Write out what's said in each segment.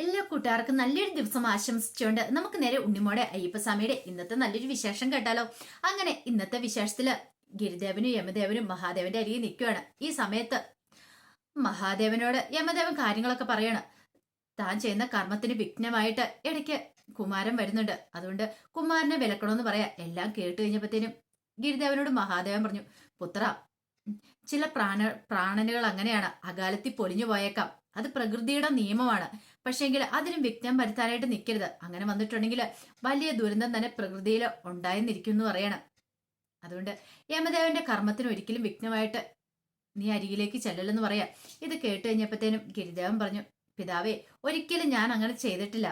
എല്ലാ കൂട്ടുകാർക്കും നല്ലൊരു ദിവസം ആശംസിച്ചുകൊണ്ട് നമുക്ക് നേരെ ഉണ്ണിമോടെ അയ്യപ്പസ്വാമിയുടെ ഇന്നത്തെ നല്ലൊരു വിശേഷം കേട്ടാലോ. അങ്ങനെ ഇന്നത്തെ വിശേഷത്തില് ഗിരിദേവനും യമദേവനും മഹാദേവന്റെ അരികെ നിൽക്കുകയാണ്. ഈ സമയത്ത് മഹാദേവനോട് യമദേവൻ കാര്യങ്ങളൊക്കെ പറയാണ്. താൻ ചെയ്യുന്ന കർമ്മത്തിന് വിഘ്നമായിട്ട് ഇടയ്ക്ക് കുമാരൻ വരുന്നുണ്ട്, അതുകൊണ്ട് കുമാരനെ വിലക്കണമെന്ന് പറയാ. എല്ലാം കേട്ട് കഴിഞ്ഞപ്പോഴത്തേനും ഗിരിദേവനോട് മഹാദേവൻ പറഞ്ഞു, പുത്ര, ചില പ്രാണനുകൾ അങ്ങനെയാണ്, അകാലത്തിൽ പൊലിഞ്ഞു പോയേക്കാം. അത് പ്രകൃതിയുടെ നിയമമാണ്. പക്ഷേങ്കിൽ അതിനും വിഘ്നം വരുത്താനായിട്ട് നിൽക്കരുത്. അങ്ങനെ വന്നിട്ടുണ്ടെങ്കിൽ വലിയ ദുരന്തം തന്നെ പ്രകൃതിയിൽ ഉണ്ടായെന്നിരിക്കുന്നു പറയണം. അതുകൊണ്ട് യമദേവന്റെ കർമ്മത്തിന് ഒരിക്കലും വിഘ്നമായിട്ട് നീ അരികിലേക്ക് ചെല്ലലെന്ന് പറയാം. ഇത് കേട്ട് കഴിഞ്ഞപ്പോഴത്തേനും ഗിരിദേവൻ പറഞ്ഞു, പിതാവേ, ഒരിക്കലും ഞാൻ അങ്ങനെ ചെയ്തിട്ടില്ല.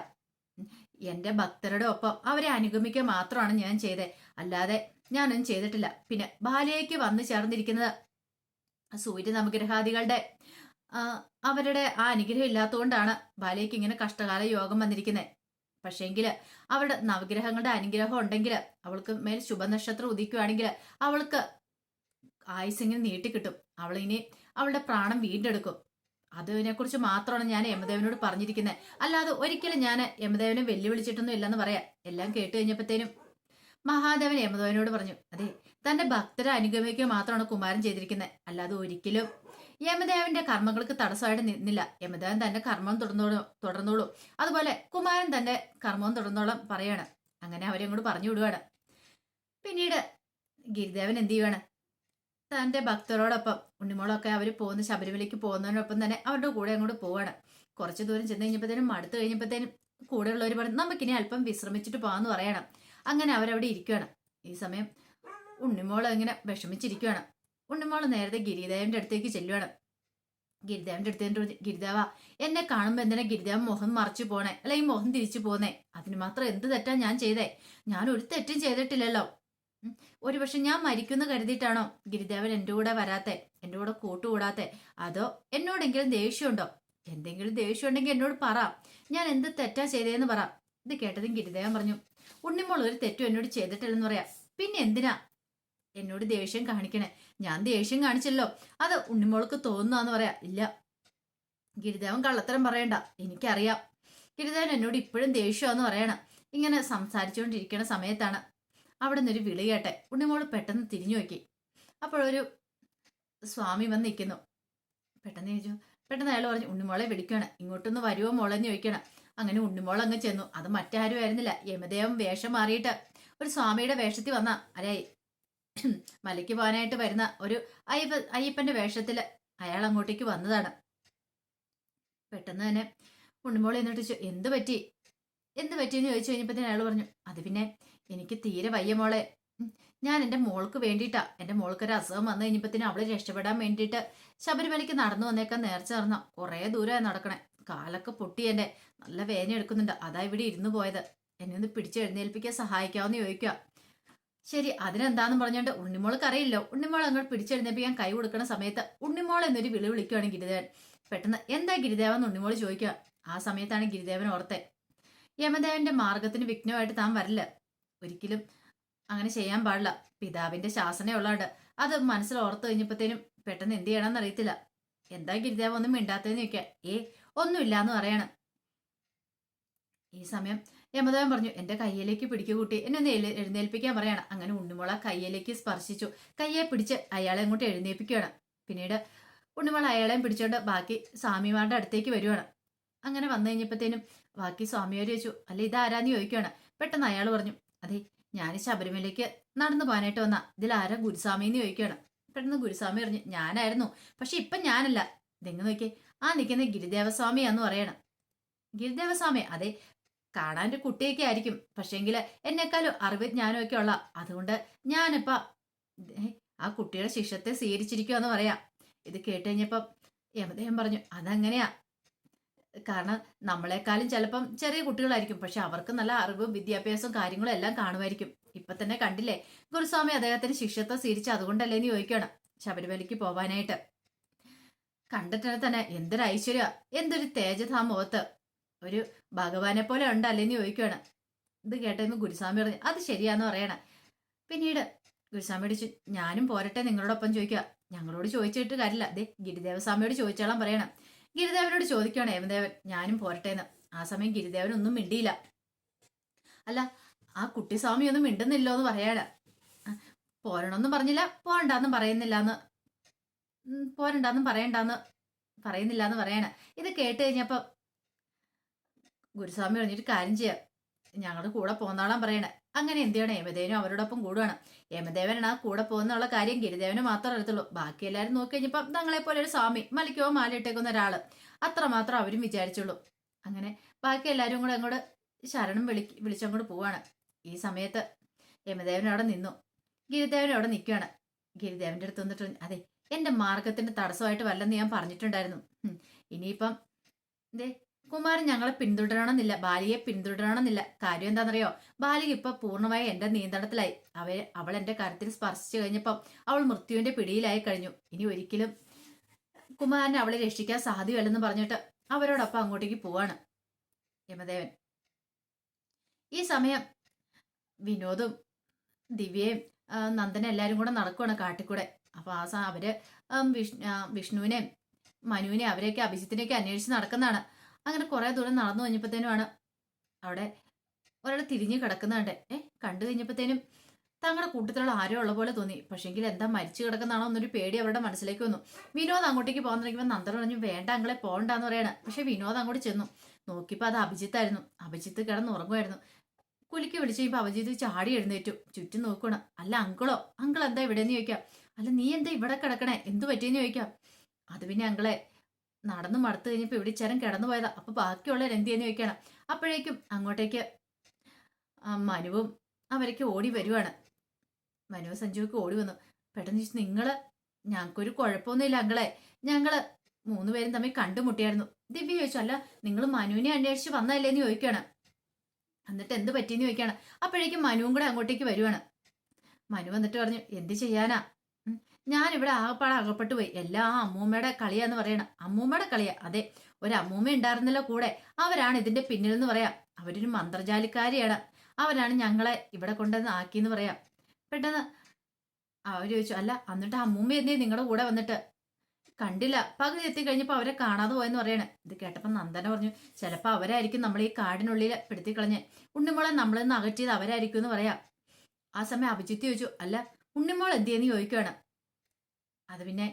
എന്റെ ഭക്തരുടെ ഒപ്പം അവരെ അനുഗമിക്കുക മാത്രമാണ് ഞാൻ ചെയ്തത്, അല്ലാതെ ഞാനൊന്നും ചെയ്തിട്ടില്ല. പിന്നെ ബാലയ്ക്ക് വന്നു ചേർന്നിരിക്കുന്നത് സൂര്യ നവഗ്രഹാദികളുടെ അവരുടെ ആ അനുഗ്രഹം ഇല്ലാത്തതുകൊണ്ടാണ് ബാലയ്ക്ക് ഇങ്ങനെ കഷ്ടകാല യോഗം വന്നിരിക്കുന്നത്. പക്ഷേങ്കിൽ അവരുടെ നവഗ്രഹങ്ങളുടെ അനുഗ്രഹം ഉണ്ടെങ്കിൽ, അവൾക്ക് മേൽ ശുഭനക്ഷത്രം ഉദിക്കുകയാണെങ്കിൽ അവൾക്ക് ആയുസിങ്ങനെ നീട്ടിക്കിട്ടും. അവളിനി അവളുടെ പ്രാണം വീണ്ടെടുക്കും. അതിനെക്കുറിച്ച് മാത്രമാണ് ഞാൻ യമദേവനോട് പറഞ്ഞിരിക്കുന്നത്, അല്ലാതെ ഒരിക്കലും ഞാൻ യമദേവനെ വെല്ലുവിളിച്ചിട്ടൊന്നും ഇല്ലെന്ന് പറയാം. എല്ലാം കേട്ട് കഴിഞ്ഞപ്പോഴത്തേനും മഹാദേവൻ യമദേവനോട് പറഞ്ഞു, അതെ, തന്റെ ഭക്തരെ അനുഗമിക്കുക മാത്രമാണ് കുമാരൻ ചെയ്തിരിക്കുന്നത്, അല്ലാതെ ഒരിക്കലും യമദേവന്റെ കർമ്മങ്ങൾക്ക് തടസ്സമായിട്ട് നിന്നില്ല. യമദേവൻ തന്റെ കർമ്മം തുടർന്നോളൂ, അതുപോലെ കുമാരൻ തന്റെ കർമ്മവും തുടർന്നോളം പറയാണ്. അങ്ങനെ അവരെ അങ്ങോട്ട് പറഞ്ഞു വിടുവാണ്. പിന്നീട് ഗിരിദേവൻ എന്ത് ചെയ്യുവാണ്, തന്റെ ഭക്തരോടൊപ്പം ഉണ്ണിമോളൊക്കെ അവർ പോകുന്ന ശബരിമലയ്ക്ക് പോകുന്നതിനൊപ്പം തന്നെ അവരുടെ കൂടെ അങ്ങോട്ട് പോവാണ്. കുറച്ചു ദൂരം ചെന്ന് കഴിഞ്ഞപ്പോഴത്തേനും മടുത്തു കഴിഞ്ഞപ്പോഴത്തേനും കൂടെയുള്ളവർ പറഞ്ഞു, നമുക്കിനി അല്പം വിശ്രമിച്ചിട്ട് പോകാമെന്ന് പറയണം. അങ്ങനെ അവരവിടെ ഇരിക്കുകയാണ്. ഈ സമയം ഉണ്ണിമോൾ ഇങ്ങനെ വിഷമിച്ചിരിക്കുകയാണ്. ഉണ്ണിമോൾ നേരത്തെ ഗിരിദേവന്റെ അടുത്തേക്ക് ചെല്ലുവാണ്. ഗിരിദേവന്റെ അടുത്തേക്ക്, ഗിരിദേവ, എന്നെ കാണുമ്പോ എന്തിനാ ഗിരിദേവൻ മുഖം മറച്ചു പോണേ, അല്ല ഈ മുഖം തിരിച്ചു പോന്നേ? അതിന് മാത്രം എന്ത് തെറ്റാ ഞാൻ ചെയ്തേ? ഞാൻ ഒരു തെറ്റും ചെയ്തിട്ടില്ലല്ലോ. ഒരുപക്ഷെ ഞാൻ മരിക്കുന്നു കരുതിയിട്ടാണോ ഗിരിദേവൻ എന്റെ കൂടെ വരാത്തെ, എന്റെ കൂടെ കൂട്ടുകൂടാത്തെ? അതോ എന്നോടെങ്കിലും ദേഷ്യമുണ്ടോ? എന്തെങ്കിലും ദേഷ്യം ഉണ്ടെങ്കിൽ എന്നോട് പറ, ഞാൻ എന്ത് തെറ്റാ ചെയ്തേന്ന് പറ. ഇത് കേട്ടതും ഗിരിദേവൻ പറഞ്ഞു, ഉണ്ണിമോൾ ഒരു തെറ്റും എന്നോട് ചെയ്തിട്ടില്ലെന്ന് പറയാം. പിന്നെ എന്തിനാ എന്നോട് ദേഷ്യം കാണിക്കണേ? ഞാൻ ദേഷ്യം കാണിച്ചല്ലോ, അത് ഉണ്ണിമോൾക്ക് തോന്നുന്നു പറയാ. ഇല്ല, ഗിരിദേവൻ കള്ളത്തരം പറയണ്ട, എനിക്കറിയാം. ഗിരിദേവൻ എന്നോട് ഇപ്പോഴും ദേഷ്യമാന്ന് പറയണം. ഇങ്ങനെ സംസാരിച്ചുകൊണ്ടിരിക്കുന്ന സമയത്താണ് അവിടെ നിന്നൊരു വിളി കേട്ടെ. ഉണ്ണിമോള് പെട്ടെന്ന് തിരിഞ്ഞു നോക്കി. അപ്പോഴൊരു സ്വാമി വന്ന് നിൽക്കുന്നു. പെട്ടെന്ന് അയാൾ പറഞ്ഞു, ഉണ്ണിമോളെ വിളിക്കണം, ഇങ്ങോട്ടൊന്ന് വരുമോ മോളെന്ന് ചോദിക്കണം. അങ്ങനെ ഉണ്ണിമോൾ അങ്ങ് ചെന്നു. അത് മറ്റാരും ആയിരുന്നില്ല, യമദേവൻ വേഷം മാറിയിട്ട് ഒരു സ്വാമിയുടെ വേഷത്തിൽ വന്ന അല്ലേ, മലയ്ക്ക് പോകാനായിട്ട് വരുന്ന ഒരു അയ്യപ്പന്റെ വേഷത്തില് അയാൾ അങ്ങോട്ടേക്ക് വന്നതാണ്. പെട്ടെന്ന് തന്നെ ഉണ്ണിമോൾ എന്നിട്ട് എന്ത് പറ്റിയെന്ന് ചോദിച്ചു കഴിഞ്ഞപ്പോ അയാൾ പറഞ്ഞു, അത് പിന്നെ എനിക്ക് തീരെ വയ്യ മോളെ. ഞാൻ എൻ്റെ മോൾക്ക് വേണ്ടിയിട്ടാ, എൻ്റെ മോൾക്കൊരു അസുഖം വന്നു കഴിഞ്ഞപ്പത്തിന് അവള് രക്ഷപ്പെടാൻ വേണ്ടിയിട്ട് ശബരിമലയ്ക്ക് നടന്നു വന്നേക്കാൻ നേർച്ച നടന്ന കുറേ ദൂരമായി നടക്കണേ. കാലൊക്കെ പൊട്ടി, എൻ്റെ നല്ല വേദന എടുക്കുന്നുണ്ട്, അതാ ഇവിടെ ഇരുന്നു പോയത്. എന്നെ ഒന്ന് പിടിച്ച് എഴുന്നേൽപ്പിക്കാൻ സഹായിക്കാമെന്ന് ചോദിക്കുക. ശരി, അതിനെന്താന്ന് പറഞ്ഞോണ്ട് ഉണ്ണിമോൾക്ക് അറിയില്ലോ. ഉണ്ണിമോൾ അങ്ങോട്ട് പിടിച്ചെഴുന്നേൽപ്പിക്കാൻ കൈ കൊടുക്കുന്ന സമയത്ത് ഉണ്ണിമോൾ എന്നൊരു വിളി വിളിക്കുകയാണ് ഗിരിദേവൻ. പെട്ടെന്ന് എന്താ ഗിരിദേവൻ ഉണ്ണിമോൾ ചോദിക്കുക. ആ സമയത്താണ് ഗിരിദേവൻ ഓർത്തെ, യമദേവന്റെ മാർഗത്തിന് വിഘ്നമായിട്ട് താൻ വരില്ല, ഒരിക്കലും അങ്ങനെ ചെയ്യാൻ പാടില്ല. പിതാവിന്റെ ശാസന ഉള്ളതുകൊണ്ട് അത് മനസ്സിൽ ഓർത്ത് കഴിഞ്ഞപ്പോഴത്തേനും പെട്ടെന്ന് എന്ത് ചെയ്യണമെന്ന് അറിയത്തില്ല. എന്താ ഗിരിദേവ ഒന്നും മിണ്ടാത്തതെന്ന് ചോദിക്കുക. ഒന്നുമില്ലാന്ന് പറയണം. ഈ സമയം യമദേവൻ പറഞ്ഞു, എന്റെ കയ്യിലേക്ക് പിടിക്കുകൂട്ടി, എന്നെ ഒന്ന് എഴുന്നേൽപ്പിക്കാൻ പറയണം. അങ്ങനെ ഉണ്ണിമോള കയ്യിലേക്ക് സ്പർശിച്ചു. കയ്യെ പിടിച്ച് അയാളെ അങ്ങോട്ട് എഴുന്നേൽപ്പിക്കുകയാണ്. പിന്നീട് ഉണ്ണിമോൾ അയാളെയും പിടിച്ചോണ്ട് ബാക്കി സ്വാമിമാരുടെ അടുത്തേക്ക് വരുവാണ്. അങ്ങനെ വന്നു കഴിഞ്ഞപ്പോഴത്തേനും ബാക്കി സ്വാമിയോട് ചോദിച്ചു, അല്ല ഇതാരാന്ന് ചോദിക്കുകയാണ്. പെട്ടെന്ന് അയാൾ പറഞ്ഞു, അതെ, ഞാൻ ശബരിമലയ്ക്ക് നടന്നു പോകാനായിട്ട് വന്ന, ഇതിലാരാ ഗുരുസ്വാമിന്ന് ചോദിക്കുകയാണ്. പെട്ടെന്ന് ഗുരുസ്വാമി പറഞ്ഞു, ഞാനായിരുന്നു, പക്ഷെ ഇപ്പം ഞാനല്ല. ഇതെങ്ങ് നോക്കിയേ, ആ നിൽക്കുന്ന ഗിരിദേവസ്വാമിയാന്ന് പറയണം. ഗിരിദേവസ്വാമി, അതെ, കാണാൻ ഒരു കുട്ടിയൊക്കെ ആയിരിക്കും, പക്ഷേങ്കിൽ എന്നെക്കാളും അറിവ് ജ്ഞാനം ഒക്കെ ഉള്ള, അതുകൊണ്ട് ഞാനിപ്പ ആ കുട്ടിയുടെ ശിഷ്യത്തെ സ്വീകരിച്ചിരിക്കുവാന്ന് പറയാം. ഇത് കേട്ട് കഴിഞ്ഞപ്പം യമദേവൻ പറഞ്ഞു, അതങ്ങനെയാ, കാരണം നമ്മളെക്കാളും ചിലപ്പം ചെറിയ കുട്ടികളായിരിക്കും, പക്ഷെ അവർക്ക് നല്ല അറിവും വിദ്യാഭ്യാസവും കാര്യങ്ങളും എല്ലാം കാണുമായിരിക്കും. ഇപ്പൊ തന്നെ കണ്ടില്ലേ, ഗുരുസ്വാമി അദ്ദേഹത്തിന് ശിഷ്യത്വം സ്വീകരിച്ച്, അതുകൊണ്ടല്ലേ എന്ന് ചോദിക്കുകയാണ് ശബരിമലയ്ക്ക് പോവാനായിട്ട്. കണ്ടിട്ട് തന്നെ എന്തൊരു ഐശ്വര്യ, എന്തൊരു തേജസ് ആ മുഖത്ത്, ഒരു ഭഗവാനെ പോലെ ഉണ്ടല്ലേന്ന് ചോദിക്കുകയാണ്. ഇത് കേട്ടെന്ന് ഗുരുസ്വാമി പറഞ്ഞു, അത് ശരിയാന്ന് പറയണ. പിന്നീട് ഗുരുസ്വാമി അടിച്ചു, ഞാനും പോരട്ടെ നിങ്ങളോടൊപ്പം ചോദിക്കുക. ഞങ്ങളോട് ചോദിച്ചിട്ട് കാര്യമില്ല, അതെ ഗിരിദേവസ്വാമിയോട് ചോദിച്ചോളാൻ പറയണം. ഗിരിദേവനോട് ചോദിക്കുകയാണ് യമദേവൻ, ഞാനും പോരട്ടേന്ന്. ആ സമയം ഗിരിദേവനൊന്നും മിണ്ടിയില്ല. അല്ല, ആ കുട്ടിസ്വാമി ഒന്നും മിണ്ടുന്നില്ലോ എന്ന് പറയാണ്. പോരണമെന്നും പറഞ്ഞില്ല, പോരണ്ടെന്നും പറയുന്നില്ലാന്ന്, പോരണ്ടെന്നും പറയുന്നില്ലാന്ന് പറയാണ്. ഇത് കേട്ട് കഴിഞ്ഞപ്പോ ഗുരുസ്വാമി പറഞ്ഞിട്ട് കാര്യം ചെയ്യാം, ഞങ്ങളുടെ കൂടെ പോന്നാളാൻ പറയണേ. അങ്ങനെ എന്ത് ചെയ്യണം, യമദേവനും അവരോടൊപ്പം കൂടുകയാണ്. യമദേവനാണ് ആ കൂടെ പോകുന്നുള്ള കാര്യം ഗിരിദേവന് മാത്രമേ അറിയത്തുള്ളൂ. ബാക്കി എല്ലാവരും നോക്കി കഴിഞ്ഞപ്പം തങ്ങളെ പോലെ ഒരു സ്വാമി, മലിക്കോ മാലയിട്ടേക്കുന്ന ഒരാള്, അത്രമാത്രം അവരും വിചാരിച്ചുള്ളൂ. അങ്ങനെ ബാക്കി എല്ലാവരും കൂടെ അങ്ങോട്ട് ശരണം വിളിച്ചങ്ങോട്ട് പോവാണ്. ഈ സമയത്ത് യമദേവൻ അവിടെ നിന്നു, ഗിരിദേവൻ അവിടെ നിൽക്കുകയാണ്. ഗിരിദേവന്റെ അടുത്ത് വന്നിട്ട്, അതെ, എന്റെ മാർഗത്തിന്റെ തടസ്സമായിട്ട് വല്ലെന്ന് ഞാൻ പറഞ്ഞിട്ടുണ്ടായിരുന്നു. ഇനിയിപ്പം ദേ കുമാരൻ ഞങ്ങളെ പിന്തുടരണമെന്നില്ല, ബാലിയെ പിന്തുടരണമെന്നില്ല. കാര്യം എന്താണെന്നറിയോ, ബാലിക ഇപ്പൊ പൂർണ്ണമായി എന്റെ നിയന്ത്രണത്തിലായി. അവൾ എന്റെ കരത്തിൽ സ്പർശിച്ചു കഴിഞ്ഞപ്പം അവൾ മൃത്യുവിന്റെ പിടിയിലായി കഴിഞ്ഞു. ഇനി ഒരിക്കലും കുമാരനെ അവളെ രക്ഷിക്കാൻ സാധ്യമല്ലെന്ന് പറഞ്ഞിട്ട് അവരോടൊപ്പം അങ്ങോട്ടേക്ക് പോവാണ് യമദേവൻ. ഈ സമയം വിനോദും ദിവ്യയും നന്ദനും എല്ലാരും കൂടെ നടക്കുവാണ് കാട്ടിക്കൂടെ. അപ്പൊ അവര് വിഷ്ണുവിനെ മനുവിനെ അവരെയൊക്കെ അഭിജിത്തിനെയൊക്കെ അന്വേഷിച്ച് നടക്കുന്നതാണ്. അങ്ങനെ കുറെ ദൂരം നടന്നു കഴിഞ്ഞപ്പോഴത്തേനുമാണ് അവിടെ ഒരാൾ തിരിഞ്ഞു കിടക്കുന്നുണ്ട്. കണ്ടു കഴിഞ്ഞപ്പോഴത്തേനും തങ്ങളുടെ കൂട്ടത്തിലുള്ള ആരോ ഉള്ള പോലെ തോന്നി. പക്ഷെങ്കിൽ എന്താ മരിച്ചു കിടക്കുന്നതാണോ എന്നൊരു പേടി അവരുടെ മനസ്സിലേക്ക് വന്നു. വിനോദ് അങ്ങോട്ടേക്ക് പോകാൻ തുടങ്ങിയപ്പോൾ നന്ദൻ പറഞ്ഞു, വേണ്ട അങ്ങളെ പോകണ്ടെന്ന് പറയാണ്. പക്ഷെ വിനോദ് അങ്ങോട്ട് ചെന്നു നോക്കിയപ്പോൾ അത് അഭിജിത്തായിരുന്നു. അഭിജിത്ത് കിടന്ന് ഉറങ്ങുമായിരുന്നു. കുലിക്ക് വിളിച്ചു കഴിയുമ്പോൾ അഭിജിത്ത് ചാടി എഴുന്നേറ്റു, ചുറ്റും നോക്കണം. അല്ല അങ്കിളോ, അങ്കിൾ എന്താ ഇവിടെന്ന് ചോദിക്കാം. അല്ല നീ എന്താ ഇവിടെ കിടക്കണേ, എന്തു പറ്റിയെന്ന് ചോദിക്കാം. അത് പിന്നെ അങ്കിളെ നടന്നു മടുത്തു കഴിഞ്ഞപ്പോൾ ഇവിടെ ചേരം കിടന്നു പോയതാ, അപ്പൊ ബാക്കിയുള്ളവർ എന്ത് ചെയ്യുന്ന ചോദിക്കണം. അപ്പോഴേക്കും അങ്ങോട്ടേക്ക് മനുവും അവരൊക്കെ ഓടി വരുവാണ്. മനുവും സഞ്ജുവൊക്കെ ഓടി വന്നു. പെട്ടെന്ന് ചോദിച്ചു, നിങ്ങള്, ഞങ്ങൾക്കൊരു കുഴപ്പമൊന്നുമില്ല അങ്കിളെ, ഞങ്ങള് 3 പേരും തമ്മിൽ കണ്ടുമുട്ടിയായിരുന്നു. ദിവ്യ ചോദിച്ചു, അല്ല നിങ്ങൾ മനുവിനെ അന്വേഷിച്ച് വന്നതല്ലേന്ന് ചോദിക്കുകയാണ്. എന്നിട്ട് എന്ത് പറ്റിയെന്ന് ചോദിക്കുകയാണ്. അപ്പോഴേക്കും മനുവും കൂടെ അങ്ങോട്ടേക്ക് വരുവാണ്. മനു വന്നിട്ട് പറഞ്ഞു, എന്ത് ചെയ്യാനാ, ഞാനിവിടെ ആകപ്പാടെ അകപ്പെട്ടു പോയി. എല്ലാം ആ അമ്മൂമ്മയുടെ കളിയാന്ന് പറയണം. അമ്മൂമ്മയുടെ കളിയാ? അതെ, ഒരു അമ്മൂമ്മ ഉണ്ടായിരുന്നല്ലോ കൂടെ, അവരാണ് ഇതിന്റെ പിന്നിൽ എന്ന് പറയാം. അവരൊരു മന്ത്രജാലിക്കാരിയാണ്, അവരാണ് ഞങ്ങളെ ഇവിടെ കൊണ്ടുവന്ന് ആക്കിയെന്ന് പറയാം. പെട്ടെന്ന് അവർ ചോദിച്ചു, അല്ല എന്നിട്ട് അമ്മൂമ്മ എന്തേ നിങ്ങളുടെ കൂടെ വന്നിട്ട്? കണ്ടില്ല, പകുതി എത്തി കഴിഞ്ഞപ്പോൾ അവരെ കാണാതെ പോയെന്ന് പറയണേ. ഇത് കേട്ടപ്പോൾ നന്ദന പറഞ്ഞു, ചിലപ്പോൾ അവരായിരിക്കും നമ്മൾ ഈ കാടിനുള്ളിൽ പെടുത്തിക്കളഞ്ഞ്, ഉണ്ണിമോളെ നമ്മളിന്ന് അകറ്റിയത് അവരായിരിക്കും എന്ന് പറയാം. ആ സമയം അഭിജിത്ത് ചോദിച്ചു, അല്ല ഉണ്ണിമോൾ എന്തിയെന്ന് ചോദിക്കുകയാണ്. അത് പിന്നെ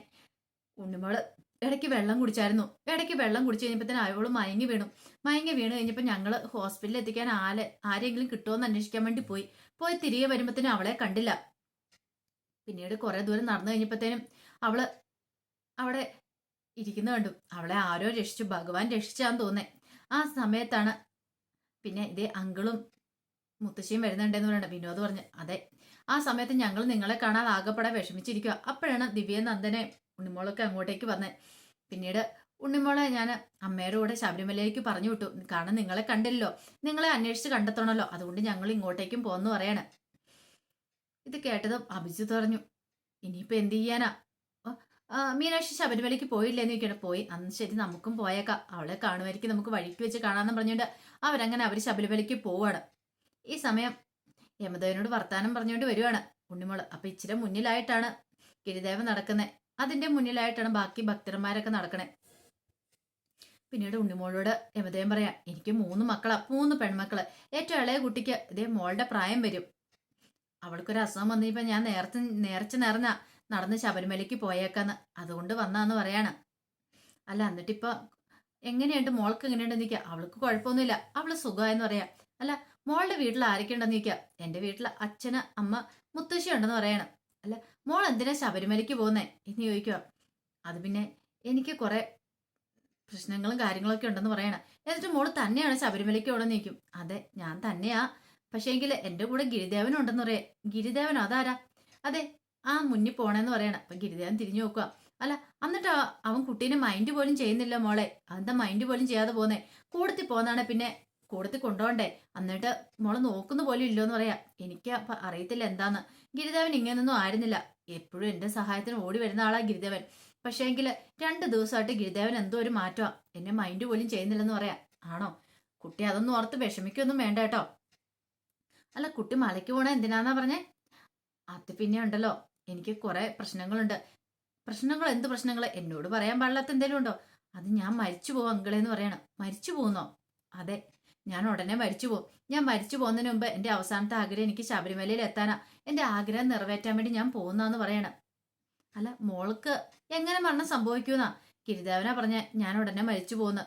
ഉണ്ണിമോള് ഇടയ്ക്ക് വെള്ളം കുടിച്ചായിരുന്നു. ഇടയ്ക്ക് വെള്ളം കുടിച്ചു കഴിഞ്ഞപ്പോൾ അവള് മയങ്ങി വീണു കഴിഞ്ഞപ്പോൾ ഞങ്ങൾ ഹോസ്പിറ്റലിൽ എത്തിക്കാൻ ആരെങ്കിലും കിട്ടുമോന്ന് അന്വേഷിക്കാൻ വേണ്ടി പോയി തിരികെ വരുമ്പോഴത്തേനും അവളെ കണ്ടില്ല. പിന്നീട് കുറെ ദൂരം നടന്നു കഴിഞ്ഞപ്പോഴത്തേനും അവള് അവിടെ ഇരിക്കുന്ന കണ്ടു. അവളെ ആരോ രക്ഷിച്ചു, ഭഗവാൻ രക്ഷിച്ചാന്ന് തോന്നേ. ആ സമയത്താണ് പിന്നെ ഇതേ അങ്കിളും മുത്തശ്ശിയും വരുന്നുണ്ടെന്ന് പറയണ്ട വിനോദ് പറഞ്ഞു. അതെ, ആ സമയത്ത് ഞങ്ങൾ നിങ്ങളെ കാണാൻ ആകെപ്പെടെ വിഷമിച്ചിരിക്കുക. അപ്പോഴാണ് ദിവ്യ നന്ദനെ ഉണ്ണിമോളൊക്കെ അങ്ങോട്ടേക്ക് വന്നത്. പിന്നീട് ഉണ്ണിമോളെ ഞാൻ അമ്മയുടെ കൂടെ ശബരിമലയിലേക്ക് പറഞ്ഞു വിട്ടു. കാരണം നിങ്ങളെ കണ്ടില്ലല്ലോ, നിങ്ങളെ അന്വേഷിച്ച് കണ്ടെത്തണമല്ലോ, അതുകൊണ്ട് ഞങ്ങൾ ഇങ്ങോട്ടേക്കും പോന്നു പറയാണ്. ഇത് കേട്ടതും അഭിജിത്ത് പറഞ്ഞു, ഇനിയിപ്പോ എന്ത് ചെയ്യാനാ, മീനാക്ഷി ശബരിമലയ്ക്ക് പോയില്ലേന്ന് ചോദിക്കണം. പോയി, അന്ന് ശരി നമുക്കും പോയേക്കാം, അവളെ കാണുമായിരിക്കും, നമുക്ക് വഴിക്ക് വെച്ച് കാണാമെന്ന് പറഞ്ഞുകൊണ്ട് അവര് ശബരിമലയ്ക്ക് പോവാണ്. ഈ സമയം യമദേവനോട് വർത്താനം പറഞ്ഞുകൊണ്ട് വരുവാണ് ഉണ്ണിമോള്. അപ്പൊ ഇച്ചിരി മുന്നിലായിട്ടാണ് ഗിരിദേവൻ നടക്കുന്നത്, അതിന്റെ മുന്നിലായിട്ടാണ് ബാക്കി ഭക്തന്മാരൊക്കെ നടക്കണേ. പിന്നീട് ഉണ്ണിമോളോട് യമദേവൻ പറയാം, എനിക്ക് 3 മക്കളാ, 3 പെൺമക്കള്. ഏറ്റവും ഇളയ കുട്ടിക്ക് ഇതേ മോളുടെ പ്രായം വരും. അവൾക്കൊരു അസുഖം വന്നപ്പോ ഞാൻ നേർച്ച നേർന്ന നടന്ന് ശബരിമലയ്ക്ക് പോയേക്കാന്ന്, അതുകൊണ്ട് വന്നാന്ന് പറയാണ്. അല്ല എന്നിട്ടിപ്പോ എങ്ങനെയുണ്ട്, മോൾക്ക് എങ്ങനെയുണ്ടെന്ന് ചോദിക്കുക. അവൾക്ക് കുഴപ്പമൊന്നുമില്ല, അവള് സുഖമായെന്ന് പറയാം. അല്ല മോളുടെ വീട്ടിൽ ആരൊക്കെ ഉണ്ടെന്ന് ചോദിക്കുക. എന്റെ വീട്ടിൽ അച്ഛന്, അമ്മ, മുത്തശ്ശി ഉണ്ടെന്ന് പറയണം. അല്ല മോൾ എന്തിനാ ശബരിമലയ്ക്ക് പോകുന്നേ എന്ന് ചോദിക്കുക. അത് പിന്നെ എനിക്ക് കുറെ പ്രശ്നങ്ങളും കാര്യങ്ങളൊക്കെ ഉണ്ടെന്ന് പറയണം. എന്നിട്ട് മോള് തന്നെയാണ് ശബരിമലയ്ക്ക് പോകണമെന്ന് ചോദിക്കും. അതെ ഞാൻ തന്നെയാ, പക്ഷേ എങ്കിൽ എന്റെ കൂടെ ഗിരിദേവൻ ഉണ്ടെന്ന് പറയാം. ഗിരിദേവനോ, അതാരാ? അതെ ആ മുന്നിൽ പോണേന്ന് പറയണം. അപ്പൊ ഗിരിദേവൻ തിരിഞ്ഞു നോക്കുക. അല്ല എന്നിട്ട് അവൻ കുട്ടീനെ മൈൻഡ് പോലും ചെയ്യുന്നില്ല മോളെ, അതെന്താ മൈൻഡ് പോലും ചെയ്യാതെ പോന്നേ? കൂടത്തിൽ പോന്നാണ് പിന്നെ കൂടത്തിൽ കൊണ്ടുപോകണ്ടേ, എന്നിട്ട് മോളെ നോക്കുന്ന പോലും ഇല്ലോന്ന് പറയാ. എനിക്ക് അറിയത്തില്ല എന്താന്ന്. ഗിരിദേവൻ ഇങ്ങനൊന്നും ആയിരുന്നില്ല, എപ്പോഴും എന്റെ സഹായത്തിന് ഓടി വരുന്ന ആളാ ഗിരിദേവൻ. പക്ഷേ എങ്കിൽ 2 ദിവസമായിട്ട് ഗിരിദേവൻ എന്തോ ഒരു മാറ്റമാ, എന്നെ മൈൻഡ് പോലും ചെയ്യുന്നില്ലെന്ന് പറയാം. ആണോ? കുട്ടി അതൊന്നും ഓർത്ത് വിഷമിക്കൊന്നും വേണ്ട കേട്ടോ. അല്ല കുട്ടി മലയ്ക്ക് പോണ എന്തിനാന്നാ പറഞ്ഞേ? അത് പിന്നെ ഉണ്ടല്ലോ, എനിക്ക് കുറെ പ്രശ്നങ്ങളുണ്ട്. പ്രശ്നങ്ങൾ? എന്ത് പ്രശ്നങ്ങൾ? എന്നോട് പറയാൻ പാടില്ലാത്ത എന്തെങ്കിലും ഉണ്ടോ? അത് ഞാൻ മരിച്ചു പോവും അങ്കിളെന്ന് പറയണം. മരിച്ചു പോകുന്നോ? അതെ, ഞാൻ ഉടനെ മരിച്ചു പോകും. ഞാൻ മരിച്ചു പോകുന്നതിന് മുമ്പ് എന്റെ അവസാനത്തെ ആഗ്രഹം എനിക്ക് ശബരിമലയിൽ എത്താനാ. എന്റെ ആഗ്രഹം നിറവേറ്റാൻ വേണ്ടി ഞാൻ പോകുന്നാന്ന് പറയണം. അല്ല, മോൾക്ക് എങ്ങനെ മരണം സംഭവിക്കൂന്നാ ഗിരിദേവന പറഞ്ഞ. ഞാൻ ഉടനെ മരിച്ചു പോകുന്നു.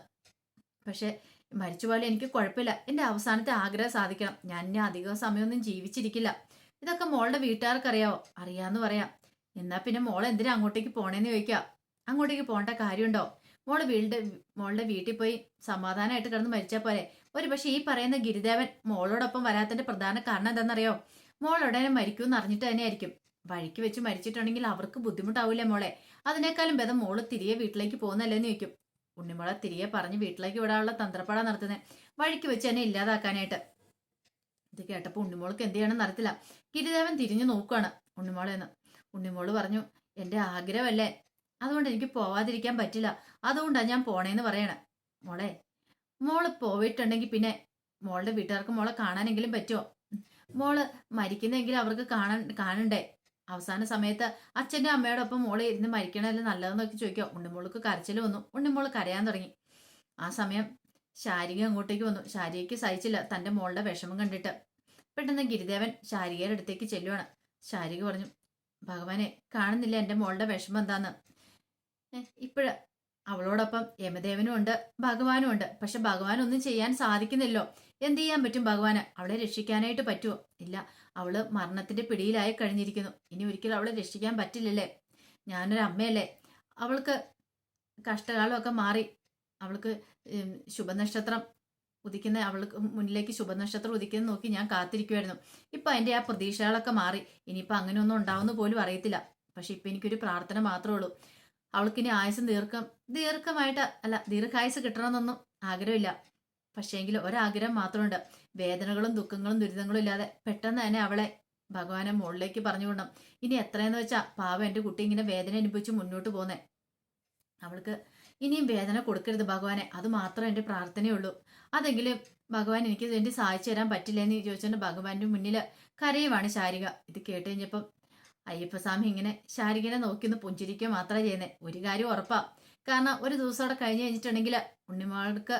പക്ഷെ മരിച്ചു പോയാലും എനിക്ക് കുഴപ്പമില്ല. എന്റെ അവസാനത്തെ ആഗ്രഹം സാധിക്കണം. ഞാൻ ഇനി അധികം സമയമൊന്നും ജീവിച്ചിരിക്കില്ല. ഇതൊക്കെ മോളുടെ വീട്ടുകാർക്ക് അറിയാവോ? അറിയാന്ന് പറയാം. എന്നാ പിന്നെ മോൾ എന്തിനാ അങ്ങോട്ടേക്ക് പോണേന്ന് ചോദിക്കാം. അങ്ങോട്ടേക്ക് പോകേണ്ട കാര്യമുണ്ടോ? മോളുടെ വീട്ടിൽ പോയി സമാധാനമായിട്ട് കിടന്ന് മരിച്ചാൽ പോരെ. ഒരു പക്ഷെ ഈ പറയുന്ന ഗിരിദേവൻ മോളോടൊപ്പം വരാത്തതിന്റെ പ്രധാന കാരണം എന്താണെന്നറിയോ? മോൾ ഉടനെ മരിക്കൂന്ന് അറിഞ്ഞിട്ട് തന്നെയായിരിക്കും. വഴിക്ക് വെച്ച് മരിച്ചിട്ടുണ്ടെങ്കിൽ അവർക്ക് ബുദ്ധിമുട്ടാവൂലേ മോളെ. അതിനേക്കാളും ഭേദം മോള് തിരികെ വീട്ടിലേക്ക് പോകുന്നല്ലേന്ന് ചോദിക്കും. ഉണ്ണിമോളെ തിരികെ പറഞ്ഞ് വീട്ടിലേക്ക് വിടാനുള്ള തന്ത്രപ്പാടാ നടത്തുന്നത്, വഴിക്ക് വെച്ച് തന്നെ ഇല്ലാതാക്കാനായിട്ട്. ഇത് കേട്ടപ്പോൾ ഉണ്ണിമോൾക്ക് എന്ത് ചെയ്യണമെന്ന് അറിയത്തില്ല. ഗിരിദേവൻ തിരിഞ്ഞു നോക്കുകയാണ് ഉണ്ണിമോളെന്ന്. ഉണ്ണിമോള് പറഞ്ഞു, എന്റെ ആഗ്രഹമല്ലേ, അതുകൊണ്ട് എനിക്ക് പോവാതിരിക്കാൻ പറ്റില്ല. അതുകൊണ്ടാണ് ഞാൻ പോണേന്ന് പറയണേ. മോളെ, മോള് പോയിട്ടുണ്ടെങ്കിൽ പിന്നെ മോളുടെ വീട്ടുകാർക്ക് മോളെ കാണാനെങ്കിലും പറ്റുമോ? മോള് മരിക്കുന്നെങ്കിലും അവർക്ക് കാണണ്ടേ? അവസാന സമയത്ത് അച്ഛന്റെ അമ്മയോടൊപ്പം മോളെ ഇരുന്ന് മരിക്കണല്ലേ നല്ലതെന്നൊക്കെ ചോദിക്കുക. ഉണ്ണിമോൾക്ക് കരച്ചിൽ വന്നു. ഉണ്ണിമോള് കരയാൻ തുടങ്ങി. ആ സമയം ശാരിക അങ്ങോട്ടേക്ക് വന്നു. ശാരികയ്ക്ക് സഹിച്ചില്ല തന്റെ മോളുടെ വിഷമം കണ്ടിട്ട്. പെട്ടെന്ന് ഗിരിദേവൻ ശാരികയുടെ അടുത്തേക്ക് ചെല്ലുവാണ്. ശാരിക പറഞ്ഞു, ഭഗവാനെ, കാണുന്നില്ല എന്റെ മോളുടെ വിഷമം എന്താന്ന്. ഇപ്പോഴ അവളോടൊപ്പം യമദേവനും ഉണ്ട്, ഭഗവാനും ഉണ്ട്. പക്ഷെ ഭഗവാൻ ഒന്നും ചെയ്യാൻ സാധിക്കുന്നില്ലോ. എന്ത് ചെയ്യാൻ പറ്റും ഭഗവാന്? അവളെ രക്ഷിക്കാനായിട്ട് പറ്റുമോ? ഇല്ല, അവള് മരണത്തിന്റെ പിടിയിലായി കഴിഞ്ഞിരിക്കുന്നു. ഇനി ഒരിക്കലും അവളെ രക്ഷിക്കാൻ പറ്റില്ലല്ലേ. ഞാനൊരു അമ്മയല്ലേ. അവൾക്ക് കഷ്ടകാലമൊക്കെ മാറി. അവൾക്ക് ശുഭനക്ഷത്രം ഉദിക്കുന്ന, അവൾക്ക് മുന്നിലേക്ക് ശുഭനക്ഷത്രം ഉദിക്കുന്ന നോക്കി ഞാൻ കാത്തിരിക്കുമായിരുന്നു. ഇപ്പൊ അതിന്റെ ആ പ്രതീക്ഷകളൊക്കെ മാറി. ഇനിയിപ്പൊ അങ്ങനെയൊന്നും ഉണ്ടാവുന്ന പോലും അറിയത്തില്ല. പക്ഷെ ഇപ്പൊ എനിക്കൊരു പ്രാർത്ഥന മാത്രമേ ഉള്ളൂ. അവൾക്കിനി ആയുസം ദീർഘമായിട്ട് അല്ല, ദീർഘായുസ് കിട്ടണമെന്നൊന്നും ആഗ്രഹമില്ല. പക്ഷേങ്കിൽ ഒരാഗ്രഹം മാത്രമുണ്ട്. വേദനകളും ദുഃഖങ്ങളും ദുരിതങ്ങളും ഇല്ലാതെ പെട്ടെന്ന് തന്നെ അവളെ ഭഗവാനെ മുകളിലേക്ക് പറഞ്ഞു വിടണം. ഇനി എത്രയെന്ന് വെച്ചാ പാവം എന്റെ കുട്ടി ഇങ്ങനെ വേദന അനുഭവിച്ച് മുന്നോട്ട് പോന്നേ. അവൾക്ക് ഇനിയും വേദന കൊടുക്കരുത് ഭഗവാനെ. അത് മാത്രം എന്റെ പ്രാർത്ഥനയുള്ളൂ. അതെങ്കിലും ഭഗവാൻ എനിക്ക് വേണ്ടി സഹായിച്ചു തരാൻ പറ്റില്ലെന്ന് ചോദിച്ചുകൊണ്ട് ഭഗവാന്റെ മുന്നിൽ കരയുവാണ് ശാരിക. ഇത് കേട്ട് കഴിഞ്ഞപ്പം അയ്യപ്പസ്വാമി ഇങ്ങനെ ശാരികനെ നോക്കിയൊന്ന് പുഞ്ചിരിക്കുക മാത്രമേ ചെയ്യുന്നേ. ഒരു കാര്യം ഉറപ്പാ. കാരണം ഒരു ദിവസം അവിടെ കഴിഞ്ഞു കഴിഞ്ഞിട്ടുണ്ടെങ്കിൽ ഉണ്ണിമോൾക്ക്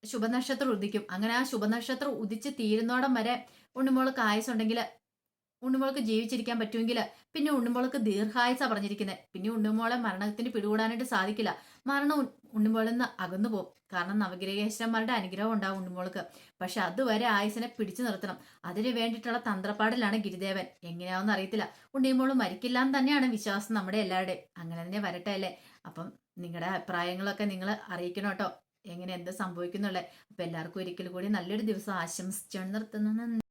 ശുഭനക്ഷത്രം ഉദിക്കും. അങ്ങനെ ആ ശുഭനക്ഷത്രം ഉദിച്ച് തീരുന്നോടം വരെ ഉണ്ണിമോൾക്ക് ആയുസുണ്ടെങ്കിൽ, ഉണ്ണിമോൾക്ക് ജീവിച്ചിരിക്കാൻ പറ്റുമെങ്കിൽ പിന്നെ ഉണ്ണിമോൾക്ക് ദീർഘായുസാ പറഞ്ഞിരിക്കുന്നത്. പിന്നെ ഉണ്ണിമോളെ മരണത്തിന് പിടികൂടാനായിട്ട് സാധിക്കില്ല. മരണം ഉണ്ണിമോളിൽ നിന്ന് അകന്നു പോകും. കാരണം നവഗ്രഹേശ്വരന്മാരുടെ അനുഗ്രഹം ഉണ്ടാവും ഉണ്ണിമോൾക്ക്. പക്ഷെ അതുവരെ ആയുസിനെ പിടിച്ചു നിർത്തണം. അതിനു വേണ്ടിയിട്ടുള്ള തന്ത്രപ്പാടിലാണ് ഗിരിദേവൻ. എങ്ങനെയാവെന്ന് അറിയത്തില്ല. ഉണ്ണിമോള് മരിക്കില്ല എന്ന് തന്നെയാണ് വിശ്വാസം നമ്മുടെ എല്ലാവരുടെയും. അങ്ങനെ തന്നെ വരട്ടെ അല്ലേ. അപ്പം നിങ്ങളുടെ അഭിപ്രായങ്ങളൊക്കെ നിങ്ങൾ അറിയിക്കണം കേട്ടോ, എങ്ങനെ എന്ത് സംഭവിക്കുന്നുള്ളേ. അപ്പൊ എല്ലാവർക്കും ഒരിക്കൽ കൂടി നല്ലൊരു ദിവസം ആശംസിച്ചാണ് നിർത്തുന്നത്.